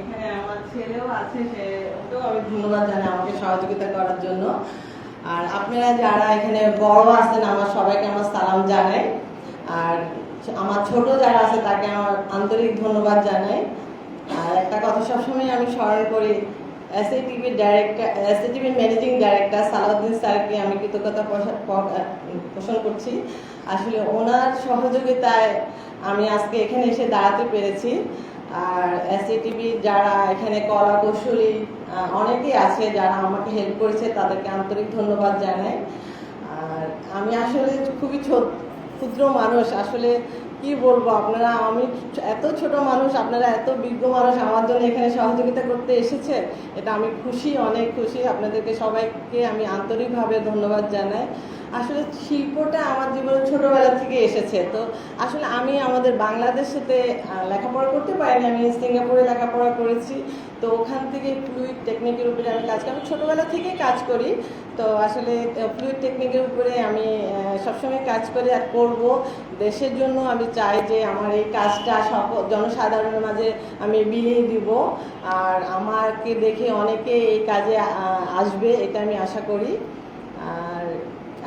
এখানে আমার ছেলেও আছে, সে ওকেও আমি ধন্যবাদ জানাই আমাকে সহযোগিতা করার জন্য। আর আপনারা যারা এখানে বড় আছেন আমার সবাইকে আমার সালাম জানাই। আর আমার ছোট যারা আছে তাকে আমার আন্তরিক ধন্যবাদ জানাই। আর একটা কথা সবসময় আমি স্মরণ করি, এসএটিভির ম্যানেজিং ডাইরেক্টর সালাউদ্দিন স্যারকে আমি কৃতজ্ঞতা পোষণ করছি। আসলে ওনার সহযোগিতায় আমি আজকে এখানে এসে দাঁড়াতে পেরেছি। আর এসএটিভি যারা এখানে কলা কৌশলী অনেকেই আছে যারা আমাকে হেল্প করেছে, তাদেরকে আন্তরিক ধন্যবাদ জানাই। আর আমি আসলে খুবই ক্ষুদ্র মানুষ, আসলে কি বলবো আপনারা, আমি এত ছোট মানুষ, আপনারা এত বিজ্ঞ মানুষ আমার জন্য এখানে সহযোগিতা করতে এসেছে, এটা আমি খুশি, অনেক খুশি। আপনাদেরকে সবাইকে আমি আন্তরিকভাবে ধন্যবাদ জানাই। আসলে শিল্পটা আমার জীবনে ছোটবেলা থেকে এসেছে। তো আসলে আমি আমাদের বাংলাদেশেতে লেখাপড়া করতে পারিনি, আমি সিঙ্গাপুরে লেখাপড়া করেছি। তো ওখান থেকে ফ্লুইড টেকনিকের উপরে আমি কাজ করি, আমি ছোটোবেলা থেকে কাজ করি। তো আসলে ফ্লুইড টেকনিকের উপরে আমি সবসময় কাজ করি আর করব। দেশের জন্য আমি চাই যে আমার এই কাজটা জনসাধারণের মাঝে আমি বিলিয়ে দিব, আর আমাকে দেখে অনেকে এই কাজে আসবে, এটা আমি আশা করি।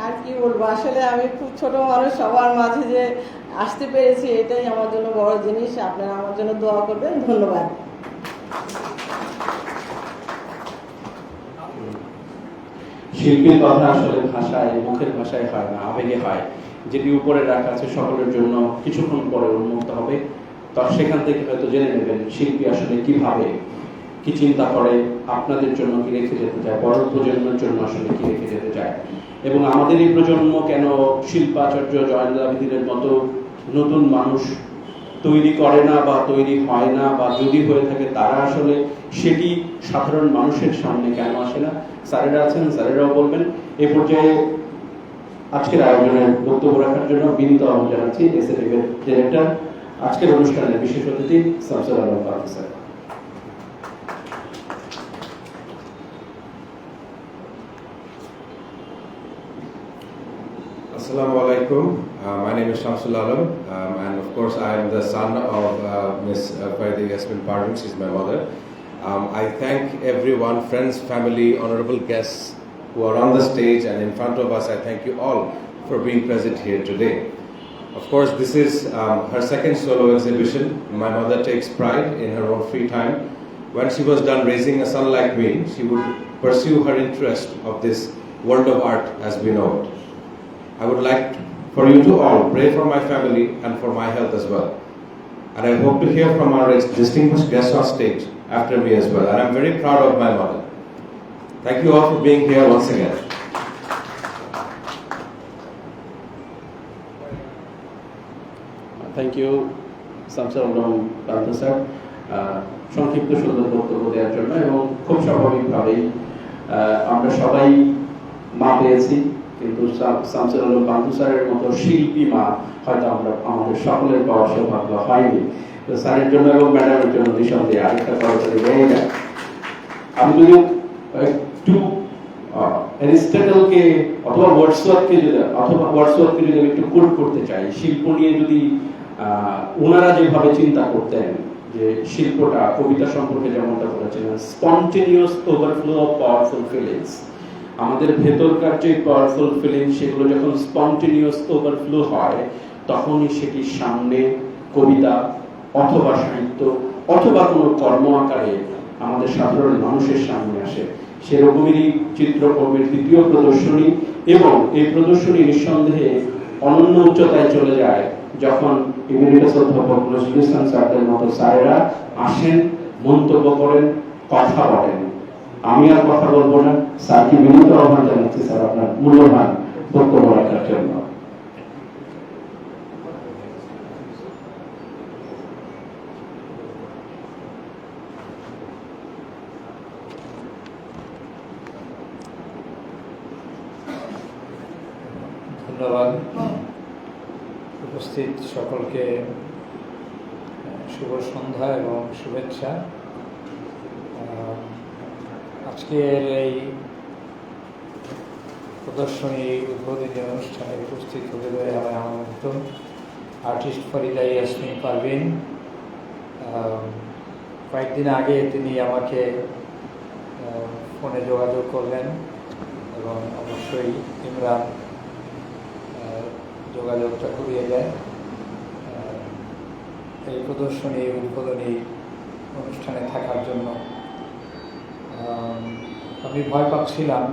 আর কি বলবো, আসলে আমি খুব ছোট মানুষ, সবার মাঝে যে আসতে পেরেছি এটাই আমার জন্য বড় জিনিস। আপনারা আমার জন্য দোয়া করবেন। ধন্যবাদ। শিল্পীর কথা আসলে ভাষায়, মুখের ভাষায় হয় না, আবেগে হয়। যেটি উপরে রাখা আছে সকলের জন্য কিছুক্ষণ পরে উন্মুক্ত হবে, তো সেখান থেকে হয়তো জেনে নেবেন শিল্পী আসলে কিভাবে, কি চিন্তা করে, আপনাদের জন্য কি রেখে যেতে চায়, পরের প্রজন্মের জন্য আসলে কি রেখে যেতে চায়। এবং আমাদের এই প্রজন্ম কেন শিল্পাচার্য জয়নুল আবেদিনের মতো নতুন মানুষ তৈরি করে না বা তৈরি হয় না, বা যদি হয়ে থাকে তারা আসলে সেটি সাধারণ মানুষের সামনে কেন আসে না। স্যারেরা আছেন, স্যারেরাও বলবেন। এই পর্যায়ে আজকের আয়োজনের বক্তব্য রাখার জন্য বিনীত আহ্বান জানাচ্ছি এসএটিভির ডিরেক্টর, আজকের অনুষ্ঠানের বিশেষ অতিথি Shamsul Alam Panthu sir. Assalamu alaikum. My name is Shamsul Alam, and of course I am the son of Miss Faida Yasmin Parvin. She's my mother. I thank everyone, friends, family, honorable guests who are on the stage and in front of us. I thank you all for being present here today. Of course, this is her second solo exhibition. My mother takes pride in her own free time. When she was done raising a son like me, she would pursue her interest of this world of art as we know it. I would like for you to all pray for my family and for my health as well. And I hope to hear from our distinguished guests on stage after me as well. And I'm very proud of my mother. Thank you all for being here once again. Thank you Shamsul Alam Panthu sir সংক্ষিপ্ত সুন্দর বক্তব্য দেওয়ার জন্য। এবং খুব স্বাভাবিকভাবেই আমরা সবাই মা পেয়েছি, কিন্তু শামসুল আলম পান্থু স্যারের মতো শিল্পী মা হয়তো আমাদের সকলের পাওয়ার সৌভাগ্য হয়নি। তো স্যারের জন্য এবং ম্যাডামের জন্য নিঃসন্দেহে আরেকটা করতালি রয়ে যায়। আমি যদি একটু অ্যারিস্টটলকে অথবা ওয়ার্ডসওয়ার্থকে যদি একটু কোট করতে চাই, শিল্প নিয়ে যদি ওনারা যেভাবে চিন্তা করতেন, যে শিল্পটা কবিতা সম্পর্কে যেমনটা বলেছিলেন, spontaneous overflow of powerful feelings. আমাদের ভেতরকার যে পাওয়ারফুল ফিলিংস সেগুলো যখন স্পন্টেনিয়াস ওভারফ্লো হয়, তখনই সেটি সামনে কবিতা অথবা সাহিত্য অথবা কোনো কর্ম আকারে আমাদের সাধারণ মানুষের সামনে আসে। সেরকমেরই চিত্রকর্মের দ্বিতীয় প্রদর্শনী, এবং এই প্রদর্শনী নিঃসন্দেহে অনন্য উচ্চতায় চলে যায় যখন ইমেরিটাস অধ্যাপক নজরুল ইসলাম স্যারদের মতো স্যারেরা আসেন, মন্তব্য করেন, কথা বলেন। আমি আর কথা বলবো না, স্যারকে বিনীত আহ্বান জানাচ্ছি স্যার আপনার মূল্যবান বক্তব্য রাখার জন্য। ধন্যবাদ। উপস্থিত সকলকে শুভ সন্ধ্যা এবং শুভেচ্ছা। আজকের এই প্রদর্শনী উদ্বোধনী অনুষ্ঠানে উপস্থিত হতে পেরে আমি আনন্দিত। আর্টিস্ট ফরিদা ইয়াসমিন পারভিন, কয়েকদিন আগে তিনি আমাকে ফোনে যোগাযোগ করলেন এবং অবশ্যই ইমরান যোগাযোগটা করিয়ে দেয় এই প্রদর্শনী উদ্বোধনী অনুষ্ঠানে থাকার জন্য। আমি ভয় পাচ্ছিলাম,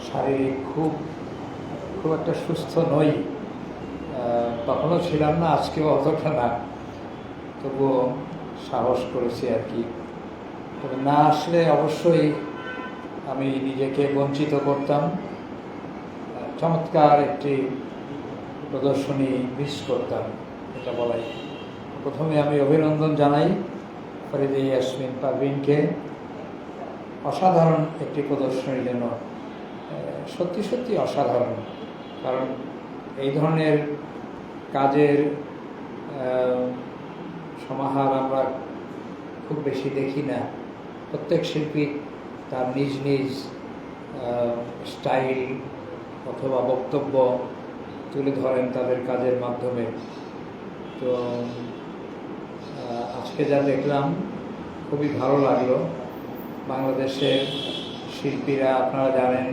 শারীরিক খুব একটা সুস্থ নই, তখনও ছিলাম না, আজকেও অতটা না, তবুও সাহস করেছি আর কি। তবে না আসলে অবশ্যই আমি নিজেকে বঞ্চিত করতাম, চমৎকার একটি প্রদর্শনী মিস করতাম, এটা বলাই। প্রথমে আমি অভিনন্দন জানাই ফরিদা ইয়াসমিন পারভীনকে অসাধারণ একটি প্রদর্শনীর জন্য। সত্যি সত্যি অসাধারণ, কারণ এই ধরনের কাজের সমাহার আমরা খুব বেশি দেখি না। প্রত্যেক শিল্পী তার নিজ নিজ স্টাইল অথবা বক্তব্য তুলে ধরেন তাদের কাজের মাধ্যমে। তো আজকে যা দেখলাম খুবই ভালো লাগলো। বাংলাদেশের শিল্পীরা, আপনারা জানেন,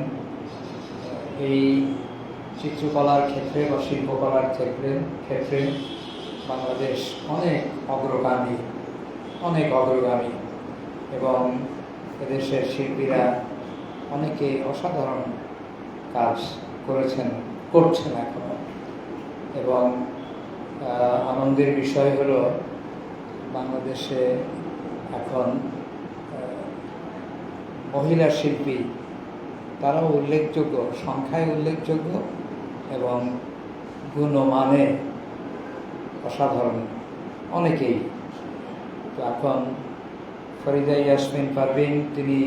এই চিত্রকলার ক্ষেত্রে বা শিল্পকলার ক্ষেত্রে বাংলাদেশ অনেক অগ্রগামী এবং এদেশের শিল্পীরা অনেকে অসাধারণ কাজ করছেন এখনো। এবং আনন্দের বিষয় হলো বাংলাদেশে এখন মহিলা শিল্পী তারাও উল্লেখযোগ্য, সংখ্যায় উল্লেখযোগ্য এবং গুণমানে অসাধারণ অনেকেই। তো এখন ফরিদা ইয়াসমিন পারভীন তিনি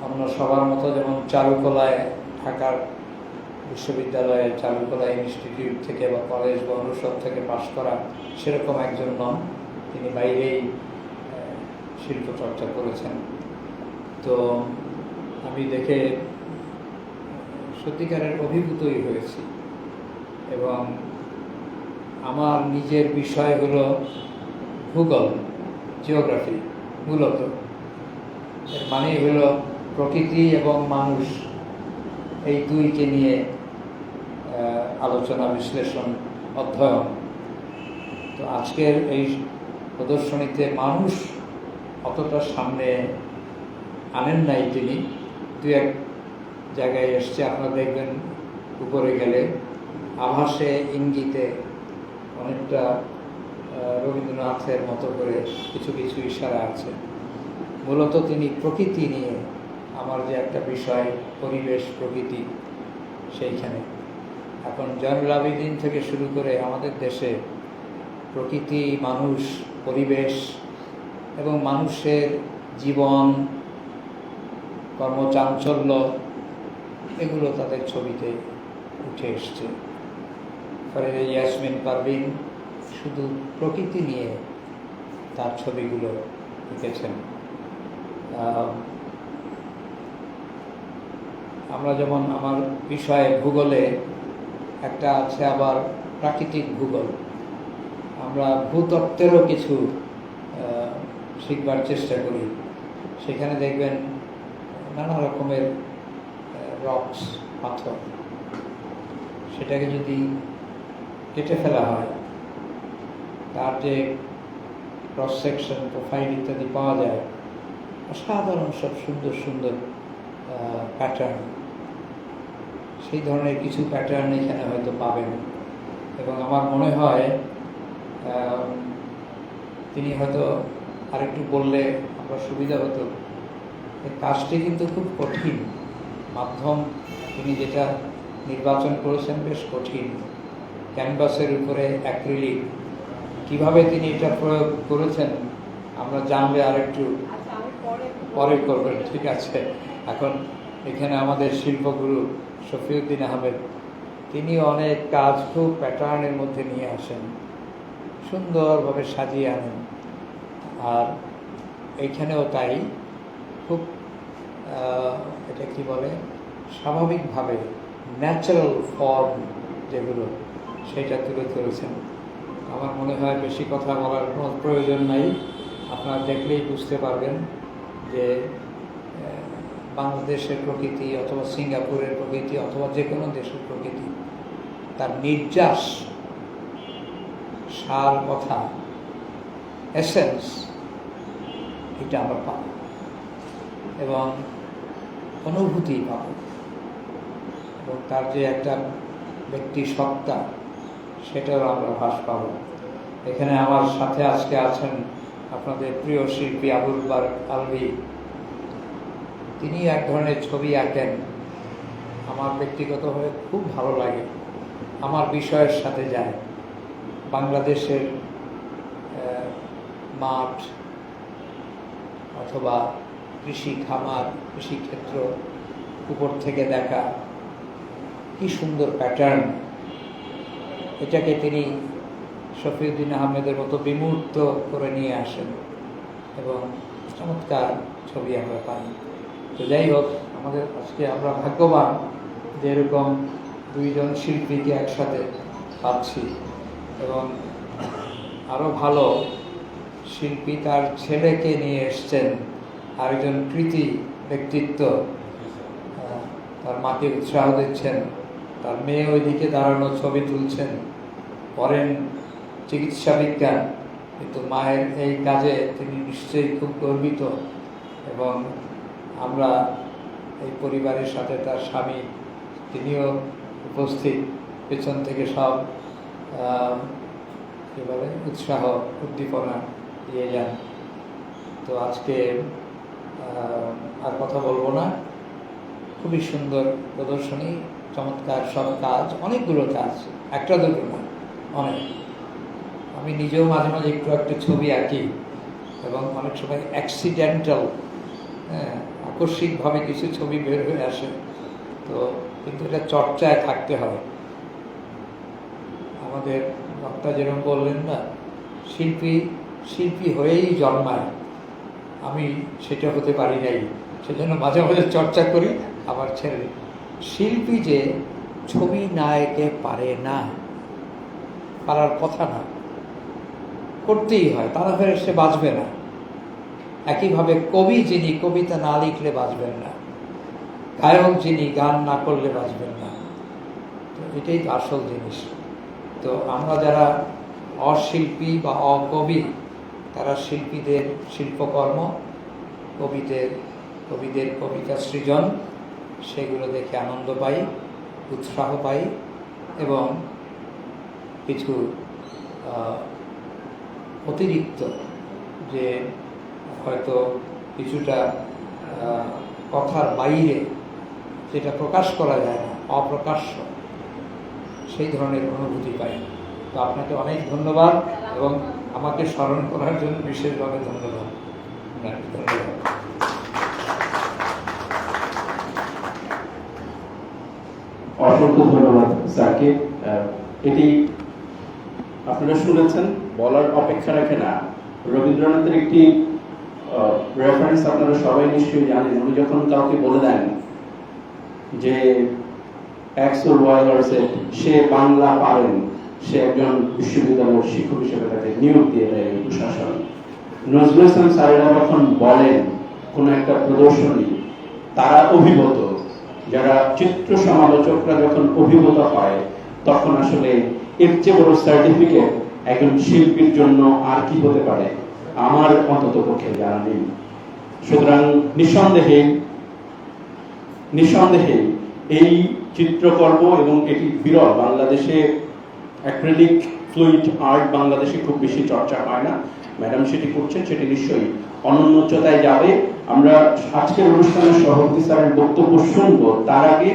অন্য সবার মতো যেমন চারুকলায় ঢাকার বিশ্ববিদ্যালয়ের চারুকলা ইনস্টিটিউট থেকে বা কলেজ বা অনুষদ থেকে পাশ করা সেরকম একজন নন, তিনি বাইরেই শিল্প চর্চা করেছেন। তো আমি দেখে সত্যিকারের অভিভূতই হয়েছি এবং আমার নিজের বিষয় হলো ভূগোল, জিওগ্রাফি। মূলত এর মানে হলো প্রকৃতি এবং মানুষ, এই দুইকে নিয়ে আলোচনা, বিশ্লেষণ, অধ্যয়ন। তো আজকের এই প্রদর্শনীতে মানুষ অতটা সামনে আনেন নাই তিনি, দু এক জায়গায় এসছে, আপনারা দেখবেন উপরে গেলে আভাসে ইঙ্গিতে অনেকটা রবীন্দ্রনাথের মতো করে কিছু কিছু ইশারা আছে। মূলত তিনি প্রকৃতি নিয়ে, আমার যে একটা বিষয় পরিবেশ প্রকৃতি, সেইখানে এখন জয়নুল আবেদিন থেকে শুরু করে আমাদের দেশে প্রকৃতি, মানুষ, পরিবেশ এবং মানুষের জীবন, কর্মচাঞ্চল্য, এগুলো তাদের ছবিতে উঠে এসছে। ফরিদা ইয়াসমিন পারভীন শুধু প্রকৃতি নিয়ে তার ছবিগুলো এঁকেছেন। আমরা যেমন আমার বিষয়ে ভূগোলে একটা আছে, আবার প্রাকৃতিক ভূগোল, আমরা ভূতত্ত্বেরও কিছু শিখবার চেষ্টা করি। সেখানে দেখবেন নানা রকমের রক্স, পাথর, সেটাকে যদি কেটে ফেলা হয়, তার যে ক্রস সেকশন, প্রোফাইল ইত্যাদি পাওয়া যায়, অসাধারণ সব সুন্দর সুন্দর প্যাটার্ন। সেই ধরনের কিছু প্যাটার্ন এখানে হয়তো পাবেন এবং আমার মনে হয় তিনি হয়তো আরেকটু বললে আমরা সুবিধা হতো। এই কাজটি কিন্তু খুব কঠিন, মাধ্যম তিনি যেটা নির্বাচন করেছেন বেশ কঠিন। ক্যানভাসের উপরে অ্যাক্রিলিক, কিভাবে তিনি এটা প্রয়োগ করেছেন আমরা জানলে আরেকটু পরে করবেন, ঠিক আছে। এখন এখানে আমাদের শিল্পগুরু শফিউদ্দিন আহমেদ, তিনি অনেক কাজ খুব প্যাটার্নের মধ্যে নিয়ে আসেন, সুন্দরভাবে সাজিয়ে আনেন। আর এইখানেও তাই খুব এটা কি বলে, স্বাভাবিকভাবে ন্যাচারাল ফর্ম যেগুলো, সেটা তুলে ধরেছেন। আমার মনে হয় বেশি কথা বলার কোনো প্রয়োজন নাই, আপনারা দেখলেই বুঝতে পারবেন যে বাংলাদেশের প্রকৃতি অথবা সিঙ্গাপুরের প্রকৃতি অথবা যে কোনো দেশের প্রকৃতি, তার নির্যাস, সার কথা, এসেন্স, এটা আমরা পাব এবং অনুভূতি পাব, এবং তার যে একটা ব্যক্তি সত্তা, সেটাও আমরা ভাস পাব। এখানে আমার সাথে আজকে আছেন আপনাদের প্রিয় শিল্পী আবুল বারেক আলভী। তিনি এক ধরনের ছবি আঁকেন, আমার ব্যক্তিগতভাবে খুব ভালো লাগে, আমার বিষয়ের সাথে যায়। বাংলাদেশের মাঠ অথবা কৃষি খামার, কৃষিক্ষেত্র উপর থেকে দেখা, কি সুন্দর প্যাটার্ন, এটাকে তিনি শফিউদ্দিন আহমেদের মতো বিমূর্ত করে নিয়ে আসেন এবং চমৎকার ছবি আমরা পাই। তো যাই হোক, আমাদের আজকে আমরা ভাগ্যবান যে এরকম দুইজন শিল্পীকে একসাথে পাচ্ছি, এবং আরও ভালো, শিল্পী তার ছেলেকে নিয়ে এসছেন, আরেকজন কৃতি ব্যক্তিত্ব, তার মাকে উৎসাহ দিচ্ছেন, তার মেয়ে ওইদিকে দাঁড়ানো ছবি তুলছেন, পড়েন চিকিৎসা বিজ্ঞান, কিন্তু মায়ের এই কাজে তিনি নিশ্চয়ই খুব গর্বিত। এবং আমরা এই পরিবারের সাথে তার স্বামী, তিনিও উপস্থিত, পেছন থেকে সব কী বলে উৎসাহ উদ্দীপনা দিয়ে যান। তো আজকে আর কথা বলবো না, খুবই সুন্দর প্রদর্শনী, চমৎকার সব কাজ, অনেকগুলো কাজ, একটা দুটো না, অনেক। আমি নিজেও মাঝে মাঝে একটু একটা ছবি আঁকি এবং অনেক সময় অ্যাক্সিডেন্টাল, আকস্মিকভাবে কিছু ছবি বের হয়ে আসে, তো কিন্তু এটা চর্চায় থাকতে হয়। আমাদের বক্তা যেরকম বললেন না, শিল্পী হয়েই জন্মায়, আমি সেটা হতে পারি নাই, সেজন্য মাঝে মাঝে চর্চা করি। আবার ছেড়ে, শিল্পী যে ছবি না এঁকে পারে না, পারার কথা না, করতেই হয়, তা না হলে সে বাঁচবে না। একইভাবে কবি যিনি কবিতা না লিখলে বাঁচবেন না, গায়ক যিনি গান না করলে বাঁচবেন না। তো এটাই তো আসল জিনিস। তো আমরা যারা অশিল্পী বা অকবি, তারা শিল্পীদের শিল্পকর্ম, কবিদের কবিতা সৃজন, সেগুলো দেখে আনন্দ পাই, উৎসাহ পাই, এবং কিছু অতিরিক্ত যে হয়তো কিছুটা কথার বাইরে যেটা প্রকাশ করা যায় না, অপ্রকাশ্য, সেই ধরনের অনুভূতি পাই। তো আপনাকে অনেক ধন্যবাদ, এবং আমাকে স্মরণ করার জন্য বিশেষভাবে ধন্যবাদ। ধন্যবাদ। অসংখ্য ধন্যবাদ স্যারকে। এটি আপনারা শুনেছেন, বলার অপেক্ষা রাখে না। রবীন্দ্রনাথের একটি রেফারেন্স আপনারা সবাই নিশ্চয়ই জানেন। উনি যখন কাউকে বলে দেন যে X or Y or Z, সে বাংলা পারেন, সে একজন বিশ্ববিদ্যালয়ের শিক্ষক হিসেবে তাকে নিয়োগ দিয়ে দেয় প্রশাসন। নজরুল ইসলাম স্যারেরা যখন বলেন কোন একটা প্রদর্শনী, তারা অভিভূত, যারা চিত্র সমালোচকরা যখন অভিভূত হয়, তখন আসলে এর চেয়ে বড় সার্টিফিকেট একজন শিল্পীর জন্য আর কি হতে পারে, আমার অন্তত পক্ষে জানা নেই। সুতরাং নিঃসন্দেহে এই চিত্রকর্ম, এবং এটি বিরল, বাংলাদেশে অ্যাক্রিলিক ফ্লুইড আর্ট বাংলাদেশে খুব বেশি চর্চা হয় না। ম্যাডাম সেটি করছেন, সেটি নিশ্চয়ই অনন্য উচ্চতায় যাবে। আমরা আজকের অনুষ্ঠানের সভাপতি স্যারের বক্তব্য শুনবো, তার আগে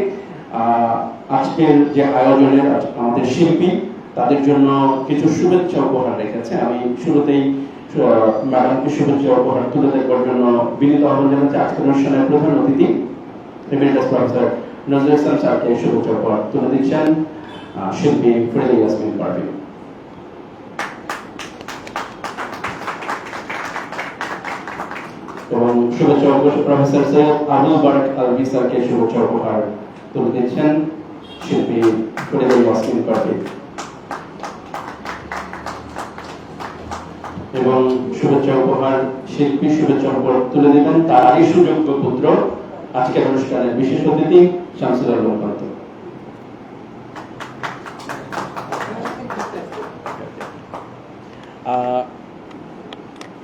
আজকের যে আয়োজনের আমাদের শিল্পী, তাদের জন্য কিছু শুভেচ্ছা উপহার রেখেছে। আমি শুরুতেই ম্যাডামকে শুভেচ্ছা উপহার তুলে দেওয়ার জন্য বিনীত আহ্বান জানাচ্ছি। আজকের অনুষ্ঠানের প্রধান অতিথি এমিরিটাস প্রফেসর নজরুল ইসলাম স্যারকে শুভেচ্ছা উপহার তুলে দিচ্ছেন শিল্পী ফরিদা ইয়াসমিন পারভীন। এবং শুভেচ্ছা প্রফেসর সৈয়দ আবুল বারেক আলভী স্যারকে শুভেচ্ছা উপহার তুলে দিচ্ছেন শিল্পী ফরিদা ইয়াসমিন পারভীন। এবং শুভেচ্ছা উপহার, শিল্পী শুভেচ্ছা উপহার তুলে দিবেন তারই সুযোগ্য পুত্র, আজকের অনুষ্ঠানের বিশেষ অতিথি শামসুল আলম পান্ত।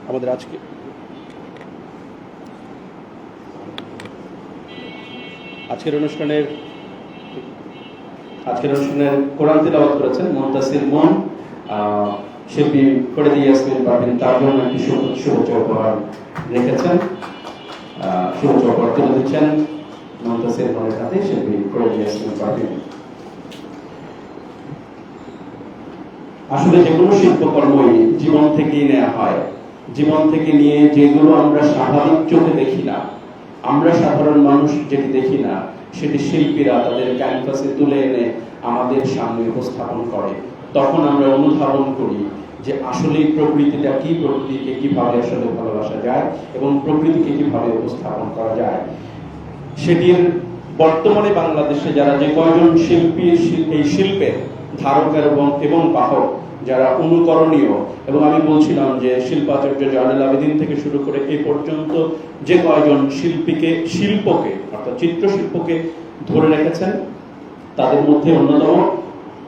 আমাদের আজকের অনুষ্ঠানের কোরআন তিলাওয়াত করেছেন মুনতাসির মন, শিল্পী ফরিদা ইয়াসমিন পারভীন তার জন্য একটি শুভেচ্ছা উপহার রেখেছেন। শুভেচ্ছা উপহার তুলে দিচ্ছেন মুনতাসির মনের হাতে শিল্পী ফরিদা ইয়াসমিন পারভীন। আসলে যে কোনো শিল্পকর্মই জীবন থেকেই নেওয়া হয়, জীবন থেকে নিয়ে যেগুলো আমরা স্বাভাবিক চোখে দেখি না, আমরা সাধারণ মানুষ যেটি দেখি না, সেটি শিল্পীরা তাদের ক্যানভাসে তুলে এনে আমাদের সামনে উপস্থাপন করে। তখন আমরা অনুধাবন করি যে আসলে প্রকৃতিটা কি, প্রকৃতিকে কিভাবে আসলে ভালোবাসা যায় এবং প্রকৃতিকে কিভাবে উপস্থাপন করা যায়। সেটির বর্তমানে বাংলাদেশে যারা যে কয়জন শিল্পী এই শিল্পের ধারক এবং বাহক, যারা অনুকরণীয়, এবং আমি বলছিলাম যে শিল্পাচার্য জয়নুল আবেদিন থেকে শুরু করে এই পর্যন্ত যে কয়জন শিল্পকে অর্থাৎ চিত্রশিল্পকে ধরে রেখেছেন, তাদের মধ্যে অন্যতম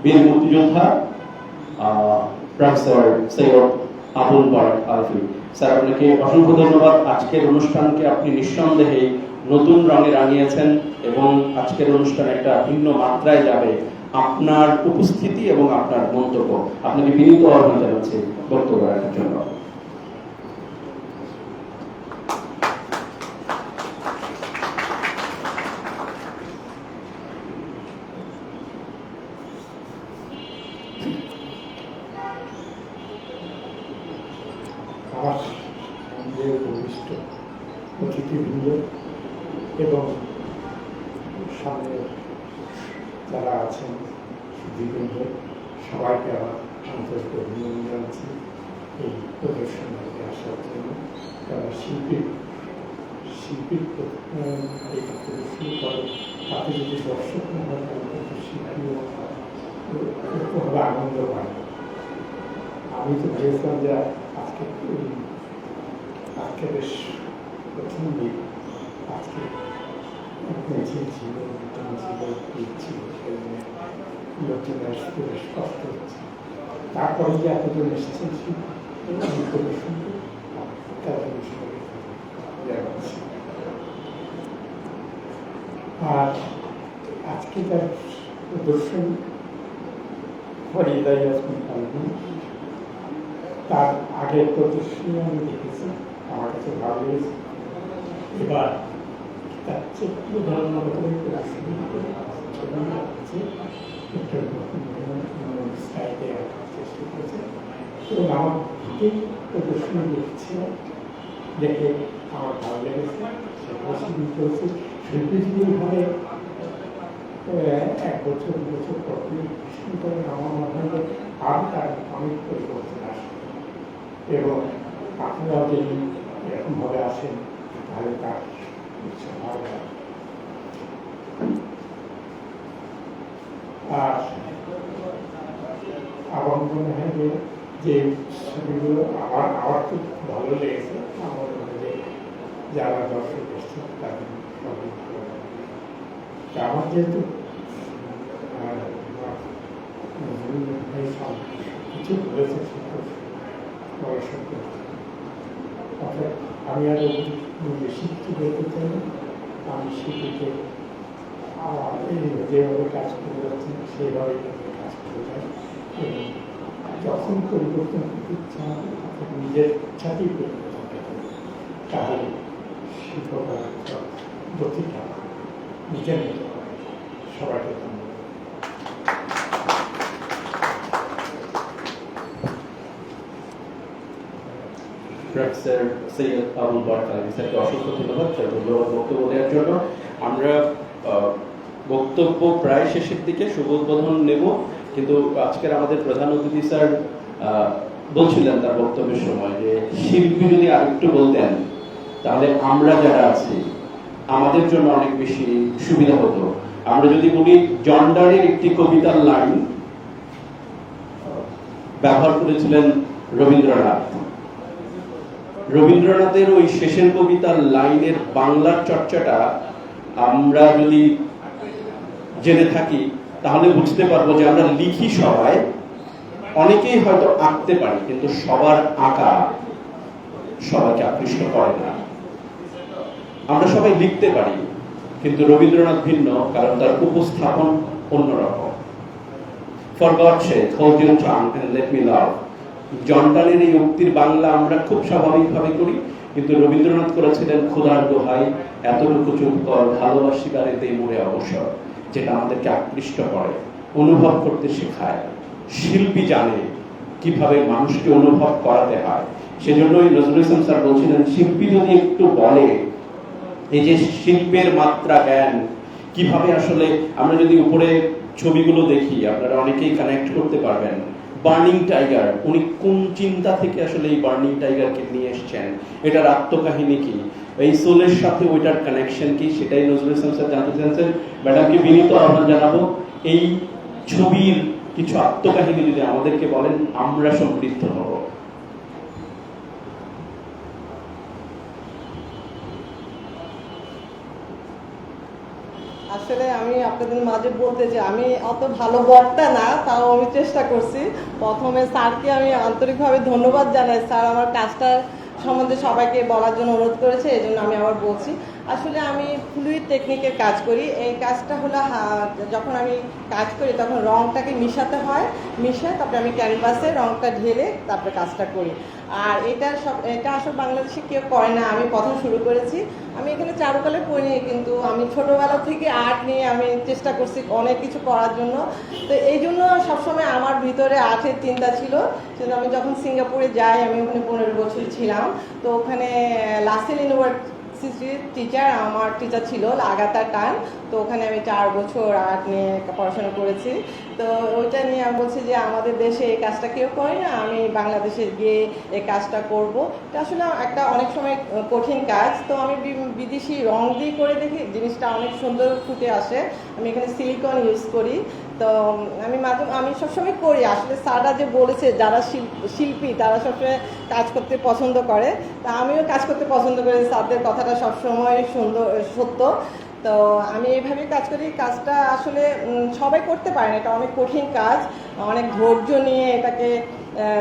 বীর মুক্তিযোদ্ধা প্রফেসর সৈয়দ আবুল বারেক আলভী স্যার। আপনাকে অসংখ্য ধন্যবাদ। আজকের অনুষ্ঠানকে আপনি নিঃসন্দেহে নতুন রঙে রাঙিয়েছেন এবং আজকের অনুষ্ঠান একটা ভিন্ন মাত্রায় যাবে আপনার উপস্থিতি এবং আপনার মন্তব্য। আপনাকে বিনীত আহ্বান জানাচ্ছি বক্তব্য রাখার জন্য। আমার মন্দিরের ভূমিষ্ঠ অতিথিবৃন্দ এবং সামনে যারা আছেন সুধীবৃন্দ, সবাইকে আমার আন্তরিক অভিনন্দন জানাচ্ছি এই প্রদর্শনীতে আসার জন্য। তারা শিল্পীর এটা প্রদর্শনী করে, তাতে যদি দর্শক না হয় তাহলে শিল্পীও খুবভাবে আনন্দ পায়। আমি তো ভেবেছিলাম যে আজকে বেশ প্রথম দিন, আজকে মিছিল ছিল, লোকজন আসতে বেশ কষ্ট হচ্ছে। তারপরে যে এতজন এসেছেন প্রদর্শনকে তাদের বিষয়ে আর আজকে তার প্রদর্শন ফরিদা ইয়াসমিন পারভীন, তার আগের প্রদর্শনী আমি দেখেছি, আমার কাছে ভালো লেগেছে। এবার তার চিত্র ধারণা করে প্রদর্শনী চেষ্টা করেছে এবং আমার থেকেই প্রদর্শনী দেখছিলাম, দেখে আমার ভালো লেগেছে। সেটা শুরু করেছে শিল্পী যদি ভাবে 1 বছর 2 বছর পর করেন, আমার মনে হয় আর তার অনেক পরিবর্তন আসে এবং আপনারা যদি এরকমভাবে আসেন তাহলে তার ইচ্ছা ভালো হয়। আর আমার মনে হয় যে ছবিগুলো আমার খুব ভালো লেগেছে। আমার মনে হয় যে যারা দর্শক এসছে তাদের সবই ভালো লাগে। আমার যেহেতু কিছু বলেছে অর্থাৎ আমি আরো বেশি কিছু বলতে চাই। আমি শিল্পীকে যেভাবে কাজ করে যাচ্ছেন সেইভাবে কাজ করে যায় এবং যখন পরিবর্তন করতে ইচ্ছা হবে নিজের ইচ্ছাতেই পরিবর্তন করতে হবে, তাহলে শিল্পকলা গতিটা নিজের নিতে হবে। সবাইকে ধন্যবাদ। প্রফেসর সৈয়দ আবুল বারেক আলভী স্যারকে অসংখ্য ধন্যবাদ বক্তব্য দেওয়ার জন্য। আমরা বক্তব্য প্রায় শেষের দিকে, শুভ উদ্বোধন নেব, কিন্তু আজকের আমাদের প্রধান অতিথি স্যার বলছিলেন তার বক্তব্যের সময় যে শিল্পী যদি আরেকটু বলতেন তাহলে আমরা যারা আছি আমাদের জন্য অনেক বেশি সুবিধা হতো। আমরা যদি বলি, জন্ডারের একটি কবিতার লাইন ব্যবহার করেছিলেন রবীন্দ্রনাথ, রবীন্দ্রনাথের ওই শেষের কবিতার লাইনের বাংলার চর্চাটা আমরা যদি জেনে থাকি তাহলে বুঝতে পারবো যে আমরা লিখি সবাই, অনেকেই হয়তো আঁকতে পারি, কিন্তু সবার আঁকা সবাইকে আকৃষ্ট করে না। আমরা সবাই লিখতে পারি, কিন্তু রবীন্দ্রনাথ ভিন্ন, কারণ তার উপস্থাপন অন্যরকম। For God's sake, hold your tongue and let me love. John ডানের এই উক্তির বাংলা আমরা খুব স্বাভাবিকভাবে করি, কিন্তু রবীন্দ্রনাথ করেছিলেন খোদার দোহাই এতটুকু চুপ কর, ভালোবাসিবার এতেই মোরে অবসর, যেটা আমাদেরকে আকৃষ্ট করে, অনুভব করতে শেখায়। শিল্পী জানে কিভাবে মানুষকে অনুভব করাতে হয়। সেজন্যই নজরুল ইসলাম স্যার বলছিলেন, শিল্পী যদি একটু বলে এই যে শিল্পের মাত্রা জ্ঞান কিভাবে, আসলে আমরা যদি উপরে ছবিগুলো দেখি আপনারা অনেকেই কানেক্ট করতে পারবেন। বার্নিং টাইগার, উনি কোন চিন্তা থেকে আসলে এই বার্নিং টাইগারকে নিয়ে এসেছেন, এটার আত্মকাহিনী কি, এই সোলের সাথে ওইটার কানেকশন কি, সেটাই নজরুল ইসলাম স্যার জানতে চাইছেন। ম্যাডামকে বিনীত আহ্বান জানাবো, এই ছবির কিছু আত্মকাহিনী যদি আমাদেরকে বলেন, আমরা সমৃদ্ধ হব। আসলে আমি আপনাদের মাঝে বলতে যে আমি অত ভালো বক্তা না, তাও আমি চেষ্টা করছি। প্রথমে স্যারকে আমি আন্তরিকভাবে ধন্যবাদ জানাই। স্যার আমার কাজটা সম্বন্ধে সবাইকে বলার জন্য অনুরোধ করেছে, এই জন্য আমি আবার বলছি। আসলে আমি ফ্লুইড টেকনিকের কাজ করি। এই কাজটা হলো যখন আমি কাজ করি তখন রংটাকে মিশাতে হয়, মিশিয়ে তারপরে আমি ক্যানভাসে রংটা ঢেলে তারপরে কাজটা করি। আর এটা আসলে বাংলাদেশে কেউ করে না, আমি প্রথম শুরু করেছি। আমি এখানে চারুকলা পড়িনি, কিন্তু আমি ছোটোবেলা থেকে আর্ট নিয়ে আমি চেষ্টা করছি অনেক কিছু করার জন্য। তো এই জন্য সবসময় আমার ভিতরে আর্টের চিন্তা ছিল। সেজন্য আমি যখন সিঙ্গাপুরে যাই, আমি ওখানে 15 বছর ছিলাম। তো ওখানে লাসেল ইউনিভার্সিটির টিচার, আমার টিচার ছিল আগাতা টান। তো ওখানে আমি 4 বছর আর্ট নিয়ে পড়াশোনা করেছি। তো ওইটা নিয়ে আমি বলছি যে আমাদের দেশে এই কাজটা কেউ করে না, আমি বাংলাদেশে গিয়ে এই কাজটা করব। এটা আসলে একটা অনেক সময় কঠিন কাজ। তো আমি বিদেশি রং দিয়ে করে দেখি, জিনিসটা অনেক সুন্দর ফুটে আসে। আমি এখানে সিলিকন ইউজ করি। তো আমি সবসময় করি। আসলে স্যাররা যে বলেছে যারা শিল্পী তারা সবসময় কাজ করতে পছন্দ করে, তা আমিও কাজ করতে পছন্দ করি। স্যারদের কথাটা সবসময় সত্য। তো আমি এইভাবে কাজ করি। কাজটা আসলে সবাই করতে পারে না, এটা অনেক কঠিন কাজ, অনেক ধৈর্য নিয়ে এটাকে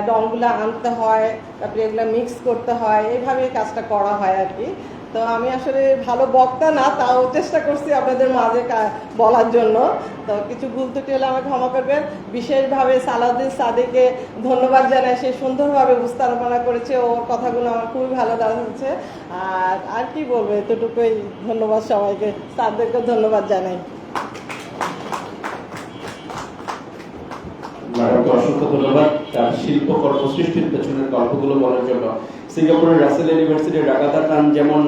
রঙগুলো আনতে হয়, তারপরে এগুলো মিক্স করতে হয়, এইভাবে কাজটা করা হয় আর কি। তো আমি আসলে ভালো বক্তা না, তাও চেষ্টা করছি আপনাদের মাঝে বলার জন্য। তো কিছু ভুল ত্রুটি হলে আমাকে ক্ষমা করবেন। বিশেষভাবে সালাউদ্দিন সাদিকে ধন্যবাদ জানাই, সে সুন্দরভাবে উপস্থাপনা করেছে, ওর কথাগুলো আমার খুবই ভালো লাগছে। আর কি বলবো, এতটুকুই। ধন্যবাদ সবাইকে, স্যারদেরকে ধন্যবাদ জানাই। ম্যাডামকে অসংখ্য ধন্যবাদ তার শিল্প কর্মসৃষ্টির পেছনের গল্পগুলো বলার জন্য। সিঙ্গাপুরের রাসেল ইউনিভার্সিটির আগাতা টান যেমন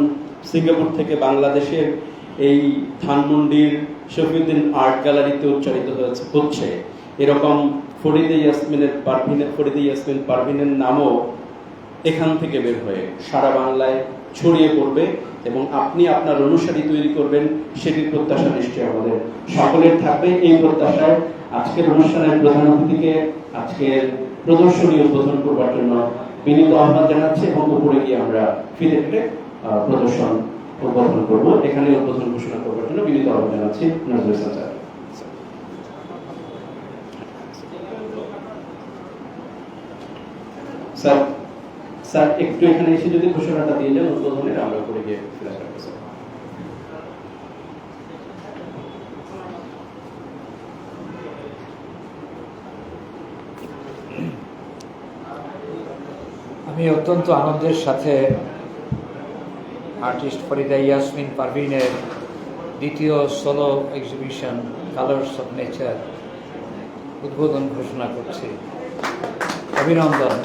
সিঙ্গাপুর থেকে বাংলাদেশের এই ধানমন্ডির শফিউদ্দিন আর্ট গ্যালারিতে উচ্চারিত হচ্ছে, এরকম ফরিদে ইয়াসমিন পারভিনের নামও এখান থেকে বের হয়ে সারা বাংলায় ছড়িয়ে পড়বে, এবং আপনি আপনার অনুসারী তৈরি করবেন, সেটির প্রত্যাশা নিশ্চয়ই আমাদের সকলের থাকবে। এই প্রত্যাশায় আজকের অনুষ্ঠানের প্রধান অতিথিকে আজকের প্রদর্শনী উদ্বোধন করবার জন্য বিনীত আহ্বান জানাচ্ছি, এবং উপরে গিয়ে আমরা ফিরে ফিরে প্রদর্শন উদ্বোধন করব। এখানে উদ্বোধন ঘোষণা করবার জন্য বিনীত আহ্বান জানাচ্ছি নজরুল ইসলাম স্যার। স্যার একটু এখানে এসে যদি ঘোষণাটা দিয়ে যান উদ্বোধনের, আমরা উপরে গিয়ে ফিরে আসবো। আমি অত্যন্ত আনন্দের সাথে আর্টিস্ট ফরিদা ইয়াসমিন পারভিনের দ্বিতীয় solo exhibition colours of nature উদ্বোধন ঘোষণা করছি। অভিনন্দন।